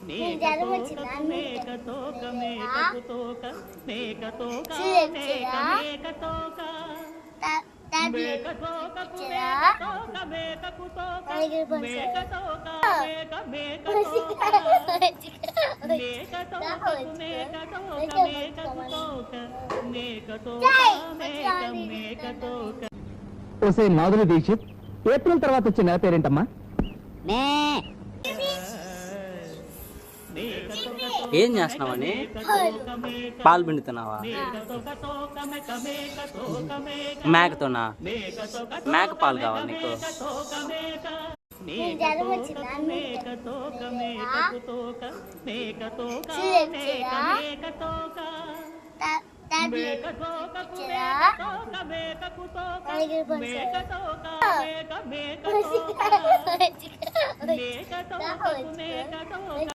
నేను జ్వరం వచ్చిందా మేక తోక మేకకు తోక మేక తోక మేక మేక తోక మేక తోకకు మేక తోక మేకకు తోక మేక తోక మేక మేక తోక మేక తోకకు మేక తోక మేకకు తోక మేక తోక మేక మేక తోక. ఓసే మాధురి దీక్షిత్, ఏప్రిల్ తర్వాత వచ్చే నెల పేరేంటమ్మా? ఏం చేస్తున్నావని? పాలు పిండుతున్నావా? మేకతోనా? మేక పాలు కావాలి నీకు? నేను జ్వరం వచ్చిందా మేక తోక మేకకు తోక మేక తోక మేక మేక తోక మేక తోకకు మేక తోక మేకకు తోక మేక తోక మేక మేక తోక మేక తోకకు మేక తోక